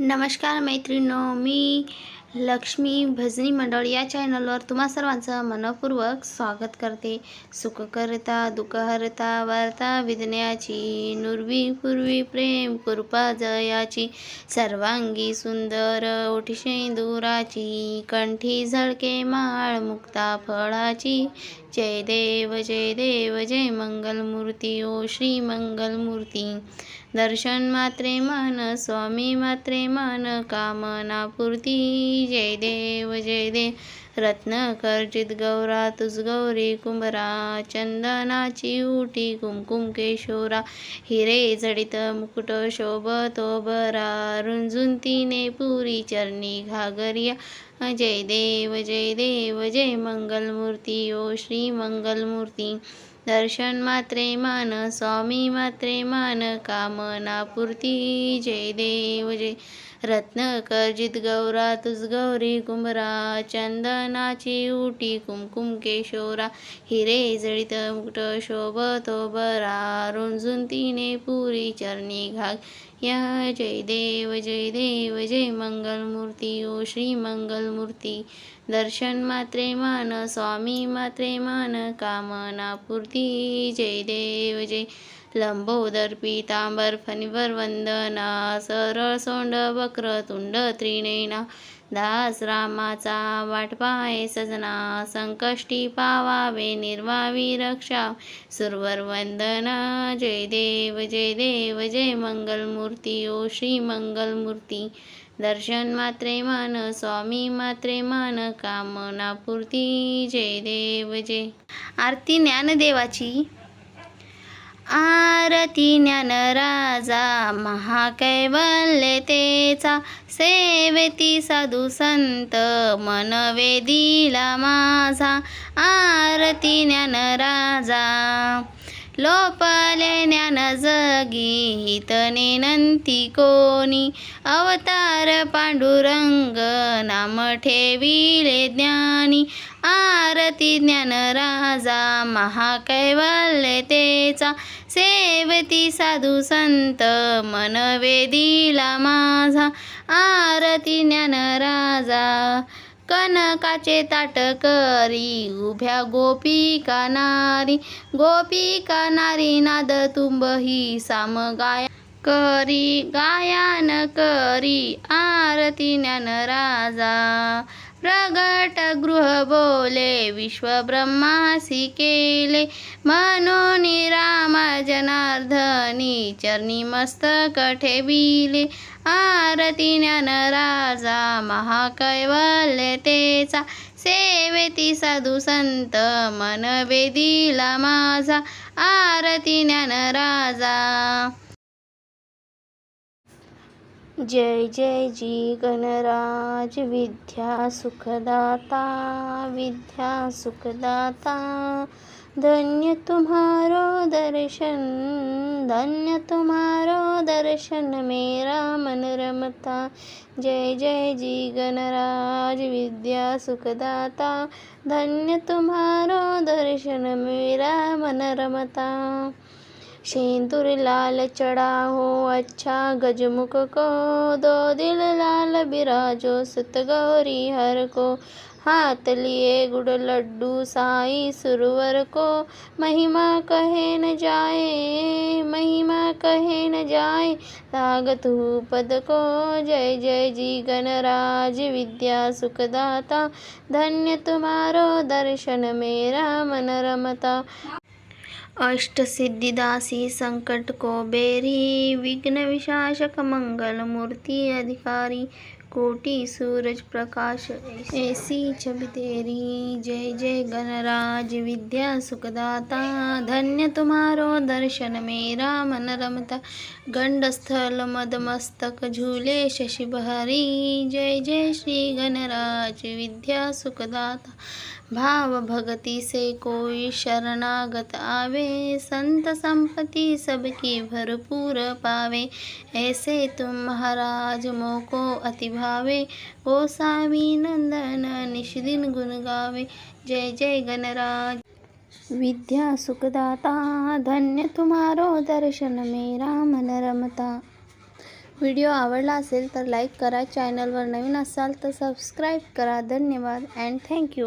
नमस्कार मैत्रिणींनो, मी लक्ष्मी भजनी मंडळ या चॅनलवर तुम्हा सर्वांचं मनपूर्वक स्वागत करते. सुख करता दुःख हरता वार्ता विज्ञाची, नुरवी पूर्वी प्रेम कृपा जयाची, सर्वांगी सुंदर ओठी शेंदुराची, कंठी झळके माळ मुक्ता फळाची. जय देव जय देव जय मंगलमूर्ती ओ श्री मंगलमूर्ती. दर्शन मात्रे मन स्वामी मात्रे मन कामना पूर्ती. जय देव जय देव रत्न कर्जित गौरा तुझ गौरी कुंभरा, चंदनाची उटी कुमकुम केशोरा, हिरे जडित मुकुट शोभतो बरा, रुंजून तिने पुरी चरणी घागरिया. जय देव जय देव जय मंगलमूर्ती ओ श्री मंगलमूर्ती. दर्शन मात्रे मान स्वामी मात्रे मान कामना पूर्ती. जय देव जय रत्न कर्जित गौरा तुझ गौरी कुंभरा, चंदनाची उटी कुमकुम केशोरा, हिरे जडित मुकुट शोभतो बरा, रुंजून तिने पुरी चरणी घाग या. जय देव जय मंगलमूर्ती ओ श्री मंगलमूर्ती. दर्शन मात्रे मान स्वामी मात्रे मान कामना पूर्ती. जय देव जय लंबोदर पीतांबर फणीवर वंदना, सरळ सोंड वक्रतुंड त्रिनयना, दास रामाचा वाट पाहे सजना, संकष्टी पावावे निर्वावी रक्षा सुरवर वंदना. जय देव जय मंगलमूर्ती ओ श्री मंगलमूर्ती. दर्शन मात्रे मान स्वामी मात्रे मान कामना पूर्ती. जय देव जय. आरती ज्ञानदेवाची. आरती ज्ञानराजा महाकैवल्यतेचा, सेवेती साधू संत मन वेदिला माझा. आरती ज्ञानराजा लोपले ज्ञान जगी, हितने नंती कोणी, अवतार पांडुरंग नाम ठेविले ज्ञानी. आरती ज्ञानराजा महाकैवल्यतेचा, सेवती साधू संत मन वेदिला माझा. आरती ज्ञानराजा कनकाचे ताट करी, उभ्या गोपिका नारी, गोपिका नारी नाद तुंबही साम गायन करी. आरती ज्ञानराजा प्रगट गृह बोले, विश्व ब्रह्मासी केले, म्हणून राम जनार्दनी चरणी मस्तक ठेविले. आरती ज्ञानराजा महाकैवल्यतेचा, सेवेती साधू संत मन वेदिला माझा. आरती ज्ञानराजा. जय जय जी गणराज विद्या सुखदाता, विद्या सुखदाता. धन्य तुम्हारो दर्शन, धन्य तुम्हारो दर्शन, मेरा मन रमता. जय जय जी गणराज विद्या सुखदाता, धन्य तुम्हारो दर्शन, मेरा मन रमता. सिंदूर लाल चढ़ा हो अच्छा गजमुख को, दो दिल लाल बिराजो सुत गौरी हर को. हाथ लिए गुड़ लड्डू साई सुरवर को, महिमा कहे न जाए, महिमा कहे न जाए, लागत हूँ पद को. जय जय जी गणराज विद्या सुखदाता, धन्य तुम्हारो दर्शन, मेरा मन रमता. अष्ट सिद्धिदासी संकट को बेरी, विघ्न विशासक मंगल मूर्ति अधिकारी, कोटि सूरज प्रकाश ऐसी छवि तेरी. जय जय गणराज विद्या सुखदाता, धन्य तुम्हारो दर्शन, मेरा मन रमता. गंडस्थल मदमस्तक झूले शशि बहरी, जय जय श्री गणराज विद्या सुखदाता. भाव भक्ति से कोई शरणागत आवे, संत संपत्ति सबकी भरपूर पावे. ऐसे तुम महाराज मोको अति भावे, गोसावी नंदन निष्दिन गुण गावे. जय जय गणराज विद्या सुखदाता, धन्य तुम्हारो दर्शन, मेरा मन रमता. व्हिडिओ आवडला असेल तर लाईक करा, चॅनलवर नवीन असाल तर सबस्क्राईब करा. धन्यवाद अँड थँक्यू.